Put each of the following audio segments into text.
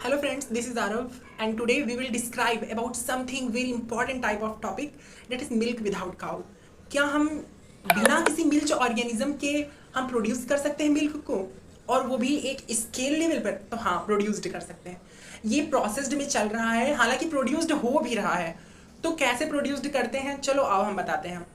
Hello friends, this is Arav and today we will describe about something very important type of topic that is milk without cow. क्या हम बिना किसी milk organism के हम produce कर सकते हैं मिल्क को और वो भी एक स्केल लेवल पर? तो हाँ, प्रोड्यूस्ड कर सकते हैं। ये प्रोसेस्ड में चल रहा है, हालांकि प्रोड्यूस्ड हो भी रहा है। तो कैसे प्रोड्यूस्ड करते हैं, चलो आओ हम बताते हैं।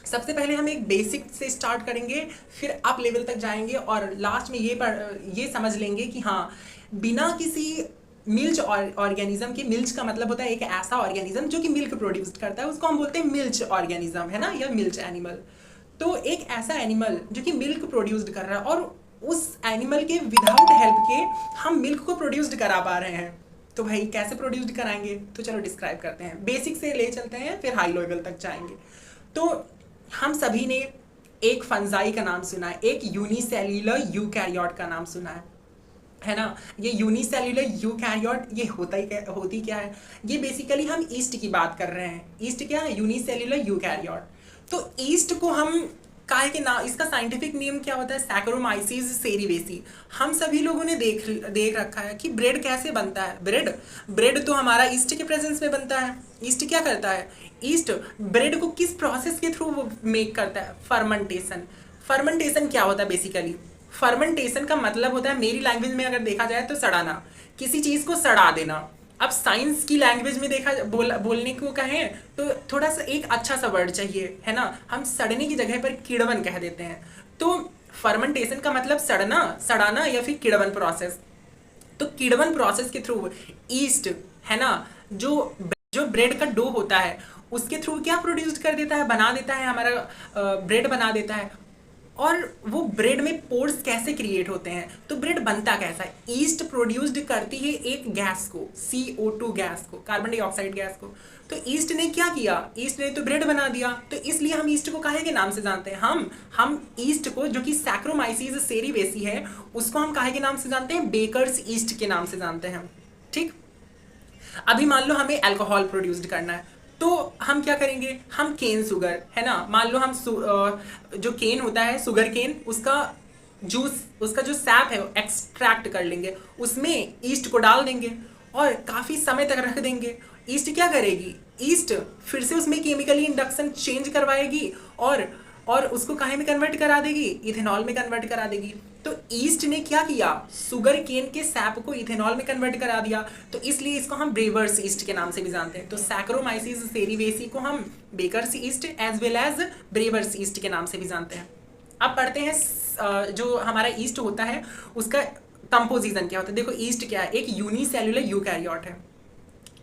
सबसे पहले हम एक बेसिक से स्टार्ट करेंगे, फिर अप लेवल तक जाएंगे और लास्ट में ये समझ लेंगे कि हाँ, बिना किसी मिल्च ऑर्गेनिज्म के, मिल्च का मतलब होता है एक ऐसा ऑर्गेनिज्म जो कि मिल्क प्रोड्यूस करता है, उसको हम बोलते हैं मिल्च ऑर्गेनिज्म, है ना, या मिल्च एनिमल। तो एक ऐसा एनिमल जो कि मिल्क प्रोड्यूस्ड कर रहा है और उस एनिमल के विदाउट हेल्प के हम मिल्क को प्रोड्यूस्ड करा पा रहे हैं। तो भाई कैसे प्रोड्यूस्ड कराएंगे, तो चलो डिस्क्राइब करते हैं। बेसिक से ले चलते हैं, फिर हाई लेवल तक जाएंगे। तो हम सभी ने एक फंजाई का नाम सुना है, एक यूनिसेल्युलर यूकैरियोट का नाम सुना है ना। ये यूनिसेल्युलर यूकैरियोट ये होती क्या है? ये बेसिकली हम ईस्ट की बात कर रहे हैं। ईस्ट क्या है? Unicellular eukaryote. तो ईस्ट को हम काहे के नाम, इसका साइंटिफिक नेम क्या होता है? सैकरोमाइसीज सेरिवेसी। हम सभी लोगों ने देख रखा है कि ब्रेड कैसे बनता है। ब्रेड तो हमारा ईस्ट के प्रेजेंस में बनता है। ईस्ट क्या करता है? ईस्ट ब्रेड को किस प्रोसेस के थ्रू वो मेक करता है? फर्मेंटेशन। फर्मेंटेशन क्या होता है बेसिकली? फर्मेंटेशन का मतलब होता है, मेरी लैंग्वेज में अगर देखा जाए तो सड़ाना, किसी चीज़ को सड़ा देना। अब साइंस की लैंग्वेज में बोलने को कहें तो थोड़ा सा एक अच्छा सा वर्ड चाहिए, है ना। हम सड़ने की जगह पर किड़वन कह देते हैं। तो फर्मेंटेशन का मतलब सड़ाना या फिर किड़वन प्रोसेस। तो किड़वन प्रोसेस के थ्रू ईस्ट, है ना, जो ब्रेड का डो होता है उसके थ्रू क्या प्रोड्यूस कर देता है, बना देता है, हमारा ब्रेड बना देता है। और वो ब्रेड में पोर्स कैसे क्रिएट होते हैं, तो ब्रेड बनता कैसा है? ईस्ट प्रोड्यूस्ड करती है एक गैस को, CO2 गैस को, कार्बन डाइऑक्साइड गैस को। तो ईस्ट ने क्या किया? ईस्ट ने तो ब्रेड बना दिया। तो इसलिए हम ईस्ट को काहे के नाम से जानते हैं? हम ईस्ट को, जो कि सैक्रोमाइसीज सेरिवेसी है, उसको हम काहे के नाम से जानते हैं? बेकर्स ईस्ट के नाम से जानते हैं। ठीक। अभी मान लो हमें अल्कोहल प्रोड्यूस्ड करना है, तो हम क्या करेंगे? हम केन शुगर, है ना, मान लो हम जो केन होता है, शुगर केन, उसका जूस, उसका जो सैप है एक्सट्रैक्ट कर लेंगे, उसमें ईस्ट को डाल देंगे और काफ़ी समय तक रख देंगे। ईस्ट क्या करेगी? ईस्ट फिर से उसमें केमिकली इंडक्शन चेंज करवाएगी और उसको काहे में कन्वर्ट करा देगी? इथेनॉल में कन्वर्ट करा देगी। तो ईस्ट ने क्या किया? शुगर केन के सैप को इथेनॉल में कन्वर्ट करा दिया। तो इसलिए इसको हम ब्रेवर्स ईस्ट के नाम से भी जानते हैं। तो सैक्रोमाइसीज सेरिवेसी को हम baker's yeast as well as brewer's yeast के नाम से भी जानते हैं। अब पढ़ते हैं जो हमारा ईस्ट होता है उसका कंपोजिशन क्या होता है। देखो ईस्ट क्या है? एक यूनिसेल्युलर यूकैरियोट है।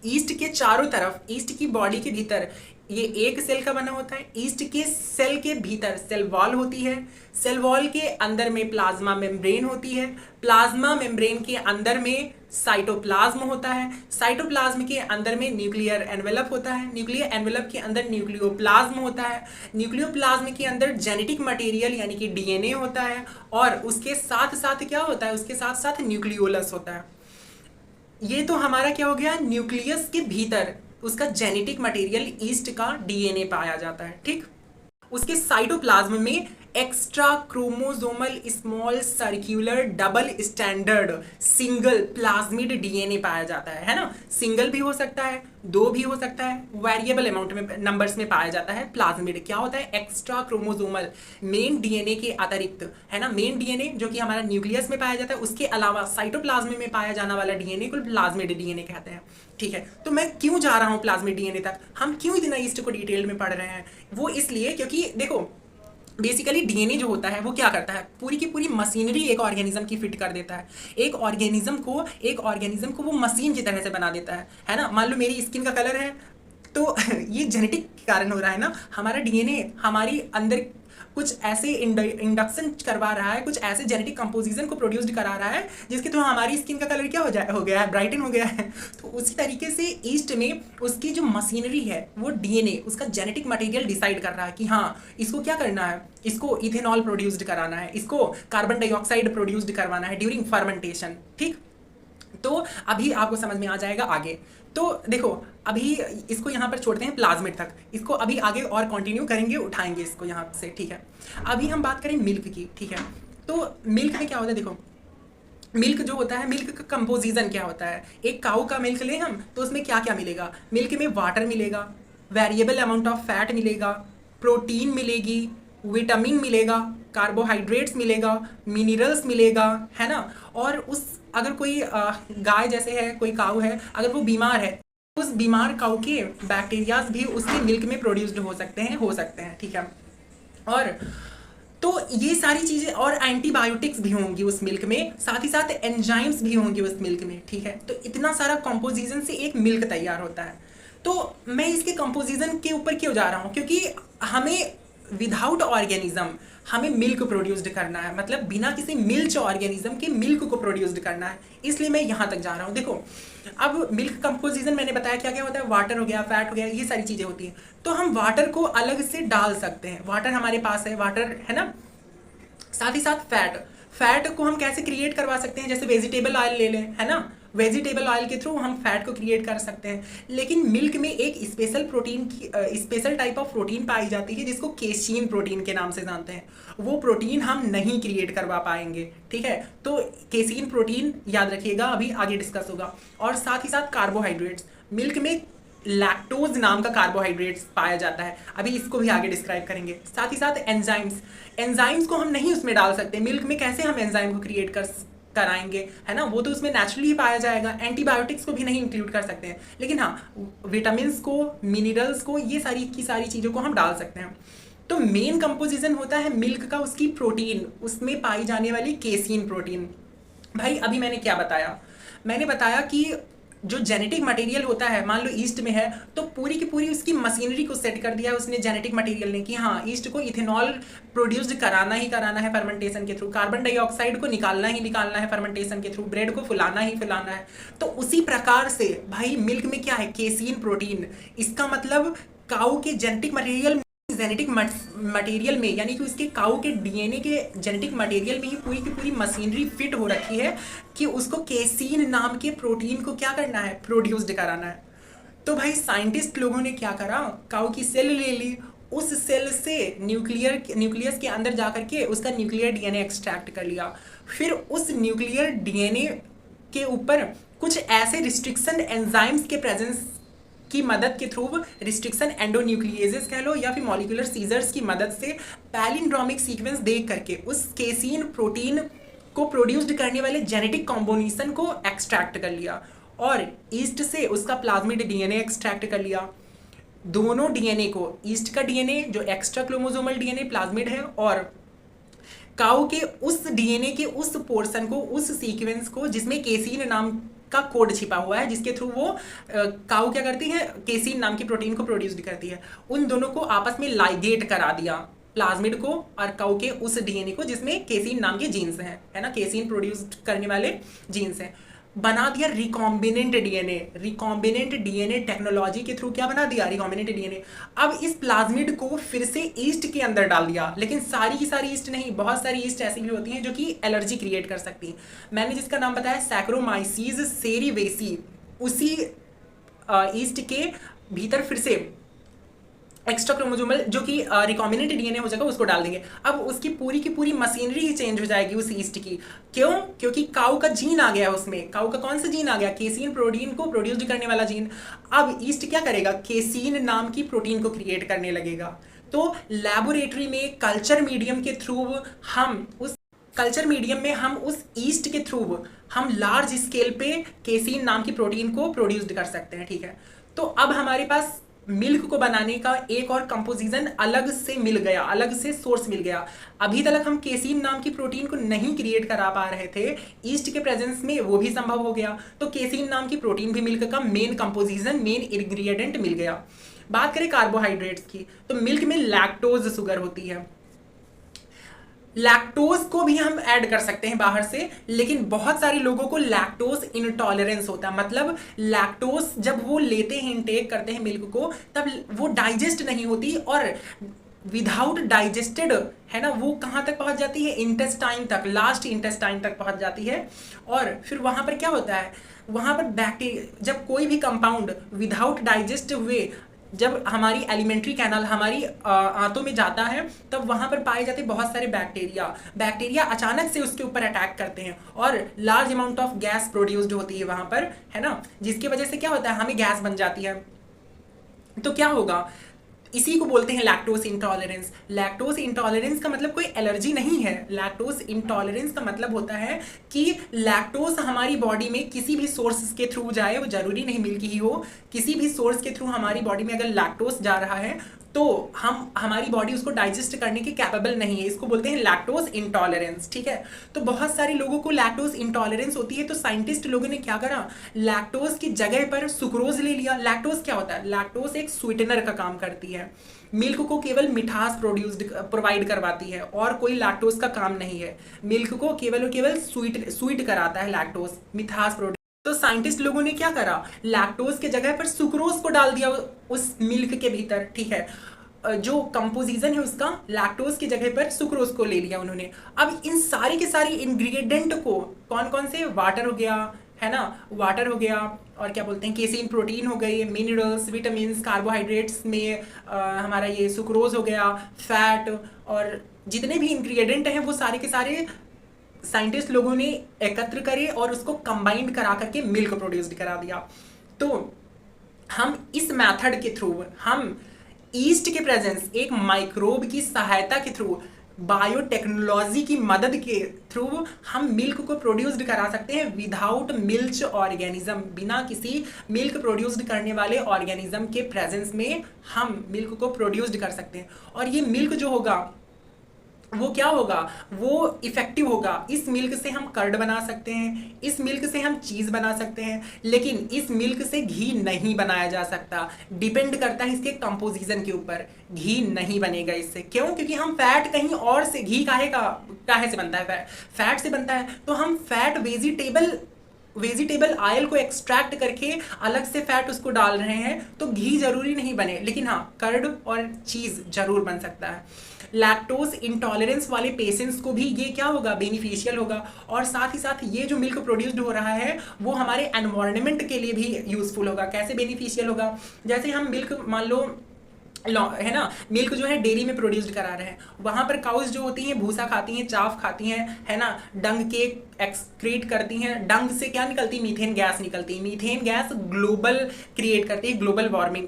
ईस्ट के चारों तरफ, ईस्ट की बॉडी के भीतर, ये एक सेल का बना होता है। ईस्ट के सेल के भीतर सेल वॉल होती है। सेल वॉल के अंदर में प्लाज्मा मेम्ब्रेन होती है। प्लाज्मा मेम्ब्रेन के अंदर में साइटोप्लाज्म होता है। साइटोप्लाज्म के अंदर में न्यूक्लियर एनवेलप होता है। न्यूक्लियर एनवेलप के अंदर न्यूक्लियोप्लाज्म होता है। न्यूक्लियोप्लाज्म के अंदर जेनेटिक मटेरियल यानी कि DNA होता है। और उसके साथ साथ क्या होता है? उसके साथ साथ न्यूक्लियोलस होता है। ये तो हमारा क्या हो गया? न्यूक्लियस के भीतर उसका जेनेटिक मटेरियल ईस्ट का DNA पाया जाता है। ठीक। उसके साइटोप्लाज्म में extra chromosomal small circular double standard single plasmid DNA पाया जाता है ना। सिंगल भी हो सकता है, दो भी हो सकता है, वेरिएबल अमाउंट में नंबर्स में पाया जाता है। प्लाज्मिड क्या होता है? एक्स्ट्रा क्रोमोसोमल, मेन DNA के अतिरिक्त, है ना। मेन DNA जो कि हमारा न्यूक्लियस में पाया जाता है, उसके अलावा साइटोप्लाज्म में पाया जाने वाला DNA को प्लाज्मिड DNA कहते हैं। ठीक है। तो मैं क्यों जा रहा हूँ प्लाज्मिड DNA तक? हम क्यों इतना ईस्ट को डिटेल में पढ़ रहे हैं? वो इसलिए क्योंकि देखो बेसिकली DNA जो होता है वो क्या करता है? पूरी की पूरी मशीनरी एक ऑर्गेनिज्म की फिट कर देता है। एक ऑर्गेनिज्म को वो मशीन की तरह से बना देता है ना। मान लो मेरी स्किन का कलर है, तो ये जेनेटिक के कारण हो रहा है ना। हमारा DNA हमारी अंदर कुछ ऐसे इंडक्शन करवा रहा है, कुछ ऐसे जेनेटिक कंपोजिशन को प्रोड्यूस्ड करा रहा है जिसके थ्रू हमारी स्किन का कलर क्या हो गया है? ब्राइटन हो गया है। तो उसी तरीके से ईस्ट में उसकी जो मशीनरी है वो DNA, उसका जेनेटिक मटेरियल डिसाइड कर रहा है कि हाँ, इसको क्या करना है? इसको इथेनॉल प्रोड्यूस्ड कराना है, इसको कार्बन डाइऑक्साइड प्रोड्यूस्ड करवाना है ड्यूरिंग फर्मेंटेशन। ठीक। तो अभी आपको समझ में आ जाएगा आगे। तो देखो अभी इसको यहाँ पर छोड़ते हैं प्लाज्मिड तक, इसको अभी आगे और कंटिन्यू करेंगे, उठाएंगे इसको यहाँ से। ठीक है। अभी हम बात करें मिल्क की। ठीक है। तो मिल्क में क्या होता है? देखो मिल्क जो होता है, मिल्क का कंपोजिशन क्या होता है, एक काऊ का मिल्क लें हम तो उसमें क्या क्या मिलेगा, मिल्क में वाटर मिलेगा, वेरिएबल अमाउंट ऑफ फैट मिलेगा, प्रोटीन मिलेगी, विटामिन मिलेगा, कार्बोहाइड्रेट्स मिलेगा, मिनरल्स मिलेगा, है ना। और उस अगर कोई गाय जैसे है, कोई काऊ है, अगर वो बीमार है, उस बीमार काऊ के बैक्टीरियाज भी उसके मिल्क में प्रोड्यूस्ड हो सकते हैं, ठीक है। और तो ये सारी चीज़ें, और एंटीबायोटिक्स भी होंगी उस मिल्क में, साथ ही साथ एंजाइम्स भी होंगे उस मिल्क में, ठीक है। तो इतना सारा कंपोजिशन से एक मिल्क तैयार होता है। तो मैं इसके कंपोजिशन के ऊपर क्यों जा रहा हूँ, क्योंकि हमें विदाउट ऑर्गेनिज्म हमें मिल्क प्रोड्यूस्ड करना है, मतलब बिना किसी मिल्च ऑर्गेनिज्म के मिल्क को प्रोड्यूस्ड करना है, इसलिए मैं यहाँ तक जा रहा हूँ। देखो, अब मिल्क कंपोजिशन मैंने बताया क्या क्या होता है, वाटर हो गया, फैट हो गया, ये सारी चीज़ें होती हैं। तो हम वाटर को अलग से डाल सकते हैं, वाटर हमारे पास है, वाटर है ना। साथ ही साथ फैट को हम कैसे क्रिएट करवा सकते हैं, जैसे वेजिटेबल ऑयल ले लें, है ना, वेजिटेबल ऑयल के थ्रू हम फैट को क्रिएट कर सकते हैं। लेकिन मिल्क में एक स्पेशल प्रोटीन की स्पेशल टाइप ऑफ प्रोटीन पाई जाती है जिसको केसीन प्रोटीन के नाम से जानते हैं, वो प्रोटीन हम नहीं क्रिएट करवा पाएंगे, ठीक है। तो केसीन प्रोटीन याद रखिएगा, अभी आगे डिस्कस होगा। और साथ ही साथ कार्बोहाइड्रेट्स, मिल्क में लैक्टोज नाम का कार्बोहाइड्रेट्स पाया जाता है, अभी इसको भी आगे डिस्क्राइब करेंगे। साथ ही साथ एंजाइम्स को हम नहीं उसमें डाल सकते, मिल्क में कैसे हम एंजाइम को क्रिएट कराएंगे, है ना, वो तो उसमें नेचुरली ही पाया जाएगा। एंटीबायोटिक्स को भी नहीं इंक्लूड कर सकते हैं, लेकिन हाँ विटामिन को, मिनरल्स को, ये सारी की सारी चीज़ों को हम डाल सकते हैं। तो मेन कंपोजिशन होता है मिल्क का, उसकी प्रोटीन, उसमें पाई जाने वाली केसीन प्रोटीन। भाई अभी मैंने क्या बताया, मैंने बताया कि जो जेनेटिक मटेरियल होता है, मान लो ईस्ट में है तो पूरी की पूरी उसकी मशीनरी को सेट कर दिया है उसने जेनेटिक मटेरियल ने कि हाँ ईस्ट को इथेनॉल प्रोड्यूस्ड कराना ही कराना है फर्मेंटेशन के थ्रू, कार्बन डाइऑक्साइड को निकालना ही निकालना है फर्मेंटेशन के थ्रू, ब्रेड को फुलाना ही फुलाना है। तो उसी प्रकार से भाई मिल्क में क्या है, केसीन प्रोटीन, इसका मतलब काऊ के जेनेटिक मटेरियल में, यानी कि उसके काऊ के डीएनए के जेनेटिक मटेरियल में ही पूरी की पूरी मशीनरी फिट हो रखी है कि उसको केसीन नाम के प्रोटीन को क्या करना है, प्रोड्यूस्ड कराना है। तो भाई साइंटिस्ट लोगों ने क्या करा, काऊ की सेल ले ली, उस सेल से न्यूक्लियस के अंदर जाकर के उसका न्यूक्लियर डीएनए एक्सट्रैक्ट कर लिया, फिर उस न्यूक्लियर डीएनए के ऊपर कुछ ऐसे रिस्ट्रिक्शन एंजाइम्स के प्रेजेंस की मदद के थ्रू, रिस्ट्रिक्शन एंडोन्यूक्लिएजेस कह लो या फिर मॉलिक्यूलर सीजर्स की मदद से पैलिंड्रोमिक सीक्वेंस देख करके उस केसीन प्रोटीन को प्रोड्यूस्ड करने वाले जेनेटिक कॉम्बिनेशन को एक्सट्रैक्ट कर लिया, और ईस्ट से उसका प्लाज्मिड डीएनए एक्सट्रैक्ट कर लिया। दोनों डीएनए को, ईस्ट का डीएनए जो एक्स्ट्रा क्रोमोसोमल डीएनए प्लाज्मिड है, और काऊ के उस डीएनए के उस पोर्शन को, उस सीक्वेंस को जिसमें केसीन नाम का कोड छिपा हुआ है, जिसके थ्रू वो काऊ क्या करती है, केसीन नाम की प्रोटीन को प्रोड्यूस करती है, उन दोनों को आपस में लाइगेट करा दिया, प्लाज्मिड को और काऊ के उस डीएनए को जिसमें केसीन नाम के जीन्स हैं, है ना, केसीन प्रोड्यूस करने वाले जीन्स हैं, बना दिया recombinant DNA. Recombinant DNA technology के थ्रू क्या बना दिया, रिकॉम्बिनेंट डीएनए। अब इस प्लाज्मिड को फिर से ईस्ट के अंदर डाल दिया, लेकिन सारी की सारी ईस्ट नहीं, बहुत सारी ईस्ट ऐसी भी होती हैं जो कि एलर्जी क्रिएट कर सकती हैं। मैंने जिसका नाम बताया सैक्रोमाइसीज सेरिवेसी, उसी ईस्ट के भीतर फिर से एक्स्ट्रा क्रोमोसोमल जो कि रिकॉम्बिनेंट डीएनए हो जाएगा उसको डाल देंगे। अब उसकी पूरी की पूरी मशीनरी ही चेंज हो जाएगी उस ईस्ट की। क्यों? क्योंकि काऊ का जीन आ गया उसमें। काऊ का कौन सा जीन आ गया? केसीन प्रोटीन को प्रोड्यूस करने वाला जीन। अब ईस्ट क्या करेगा? केसीन नाम की प्रोटीन को क्रिएट करने लगेगा। तो लैबोरेटरी में कल्चर मीडियम के थ्रू हम उस ईस्ट के थ्रू हम लार्ज स्केल पे केसीन नाम की प्रोटीन को प्रोड्यूस कर सकते हैं। ठीक है, तो अब हमारे पास मिल्क को बनाने का एक और कंपोजिशन अलग से मिल गया, अलग से सोर्स मिल गया। अभी तक हम केसीन नाम की प्रोटीन को नहीं क्रिएट करा पा रहे थे, ईस्ट के प्रेजेंस में वो भी संभव हो गया। तो केसीन नाम की प्रोटीन भी मिल्क का मेन कंपोजिशन, मेन इंग्रेडिएंट मिल गया। बात करें कार्बोहाइड्रेट्स की, तो मिल्क में लैक्टोज शुगर होती है। लैक्टोज को भी हम ऐड कर सकते हैं बाहर से, लेकिन बहुत सारे लोगों को लैक्टोज इंटॉलरेंस होता है। मतलब लैक्टोज जब वो लेते हैं, इनटेक करते हैं मिल्क को, तब वो डाइजेस्ट नहीं होती और विदाउट डाइजेस्टेड, है ना, वो कहाँ तक पहुँच जाती है? इंटेस्टाइन तक, लास्ट इंटेस्टाइन तक पहुँच जाती है। और फिर वहाँ पर क्या होता है? वहाँ पर बैक्टीरिया, जब कोई भी कंपाउंड विदाउट डाइजेस्ट हुए जब हमारी एलिमेंट्री कैनाल हमारी आंतों में जाता है तब वहां पर पाए जाते बहुत सारे बैक्टीरिया अचानक से उसके ऊपर अटैक करते हैं और large amount of gas produced होती है वहां पर, है ना, जिसकी वजह से क्या होता है, हमें गैस बन जाती है। तो क्या होगा, इसी को बोलते हैं लैक्टोज इंटॉलरेंस। लैक्टोज इंटॉलरेंस का मतलब कोई एलर्जी नहीं है। लैक्टोज इंटॉलरेंस का मतलब होता है कि लैक्टोज हमारी बॉडी में किसी भी सोर्स के थ्रू जाए, वो जरूरी नहीं मिल्क ही हो, किसी भी सोर्स के थ्रू हमारी बॉडी में अगर लैक्टोज जा रहा है तो हमारी बॉडी उसको डाइजेस्ट करने के कैपेबल नहीं है। इसको बोलते हैं लैक्टोज इंटॉलरेंस, ठीक है। तो बहुत सारे लोगों को लैक्टोज इंटॉलरेंस होती है, तो साइंटिस्ट लोगों ने क्या करा, लैक्टोज की जगह पर सुक्रोज ले लिया। लैक्टोज क्या होता है, लैक्टोज एक स्वीटनर का काम करती है, मिल्क को केवल मिठास प्रोवाइड करवाती है और कोई लैक्टोज का काम नहीं है। मिल्क को केवल और केवल स्वीट कराता है लैक्टोज, मिठास प्रोड्यूस। तो साइंटिस्ट लोगों ने क्या करा, लैक्टोज के जगह पर सुक्रोज को डाल दिया उस मिल्क के भीतर, ठीक है। जो कंपोजिशन है उसका लैक्टोज की जगह पर सुक्रोज को ले लिया उन्होंने। अब इन सारे के सारे इंग्रेडिएंट को, कौन कौन से, वाटर हो गया, है ना, वाटर हो गया, और क्या बोलते हैं, केसिन, प्रोटीन हो गई, मिनरल्स, विटामिन, कार्बोहाइड्रेट्स में हमारा ये सुक्रोज हो गया, फैट, और जितने भी इंग्रेडिएंट हैं वो सारे के सारे साइंटिस्ट लोगों ने एकत्र करे और उसको कंबाइंड करा करके मिल्क प्रोड्यूस करा दिया। तो हम इस मेथड के थ्रू, हम ईस्ट के प्रेजेंस, एक माइक्रोब की सहायता के थ्रू, बायोटेक्नोलॉजी की मदद के थ्रू हम मिल्क को प्रोड्यूस्ड करा सकते हैं विदाउट मिल्च ऑर्गेनिज्म। बिना किसी मिल्क प्रोड्यूस्ड करने वाले ऑर्गेनिज्म के प्रेजेंस में हम मिल्क को प्रोड्यूस्ड कर सकते हैं। और ये मिल्क जो होगा वो क्या होगा, वो इफेक्टिव होगा। इस मिल्क से हम कर्ड बना सकते हैं, इस मिल्क से हम चीज़ बना सकते हैं, लेकिन इस मिल्क से घी नहीं बनाया जा सकता। डिपेंड करता है इसके कंपोजिशन के ऊपर, घी नहीं बनेगा इससे। क्यों? क्योंकि हम फैट कहीं और से, घी काहे से बनता है, फैट से बनता है। तो हम फैट वेजिटेबल ऑयल को एक्सट्रैक्ट करके अलग से फैट उसको डाल रहे हैं, तो घी जरूरी नहीं बने, लेकिन हाँ कर्ड और चीज़ जरूर बन सकता है। लैक्टोज इंटॉलरेंस वाले पेशेंट्स को भी ये क्या होगा, बेनिफिशियल होगा। और साथ ही साथ ये जो मिल्क प्रोड्यूस्ड हो रहा है वो हमारे एनवायरनमेंट के लिए भी यूजफुल होगा। कैसे बेनिफिशियल होगा, जैसे हम मिल्क, मान लो, है ना, मिल्क जो है डेयरी में प्रोड्यूस्ड करा रहे हैं, वहां पर काउस जो होती हैं भूसा खाती हैं, चाफ खाती हैं, है ना, डंग के एक्सक्रीट करती हैं। डंग से क्या निकलती, मीथेन गैस निकलती है। मीथेन गैस ग्लोबल क्रिएट करती है, ग्लोबल वार्मिंग।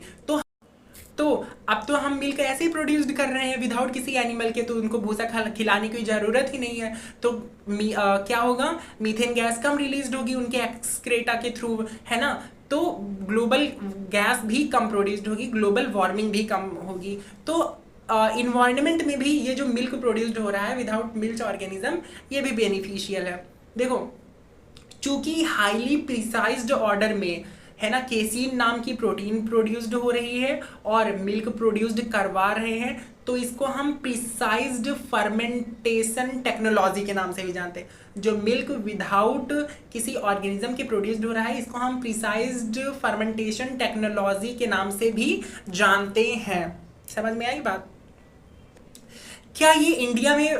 तो अब तो हम मिल्क ऐसे ही प्रोड्यूस्ड कर रहे हैं विदाउट किसी एनिमल के, तो उनको भूसा खिलाने की जरूरत ही नहीं है। तो क्या होगा, मीथेन गैस कम रिलीज होगी उनके एक्सक्रेटा के थ्रू, है ना। तो ग्लोबल गैस भी कम प्रोड्यूस्ड होगी, ग्लोबल वार्मिंग भी कम होगी। तो इन्वायरमेंट में भी ये जो मिल्क प्रोड्यूस्ड हो रहा है विदाउट मिल्क ऑर्गेनिज्म, ये भी बेनिफिशियल है। देखो, चूंकि हाईली प्रिसाइज्ड ऑर्डर में, है ना, केसीन नाम की प्रोटीन प्रोड्यूस्ड हो रही है और मिल्क प्रोड्यूस्ड करवा रहे हैं, तो इसको हम प्रिसाइज्ड फर्मेंटेशन टेक्नोलॉजी के नाम से भी जानते हैं। जो मिल्क विदाउट किसी ऑर्गेनिज्म के प्रोड्यूस्ड हो रहा है, इसको हम प्रिसाइज्ड फर्मेंटेशन टेक्नोलॉजी के नाम से भी जानते हैं। समझ में आई बात? क्या ये इंडिया में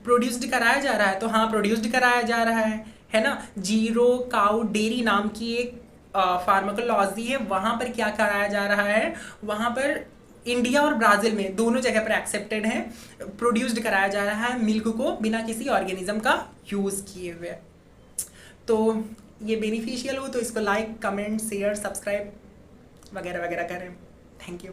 प्रोड्यूस्ड कराया जा रहा है? तो हाँ, प्रोड्यूस्ड कराया जा रहा है ना। जीरो काउ डेयरी नाम की एक फार्माकोलॉजी है, वहां पर क्या कराया जा रहा है, वहां पर इंडिया और ब्राजील में दोनों जगह पर एक्सेप्टेड है, प्रोड्यूस्ड कराया जा रहा है मिल्क को बिना किसी ऑर्गेनिज्म का यूज किए हुए। तो ये बेनिफिशियल हो तो इसको लाइक, कमेंट, शेयर, सब्सक्राइब वगैरह वगैरह करें। Thank you.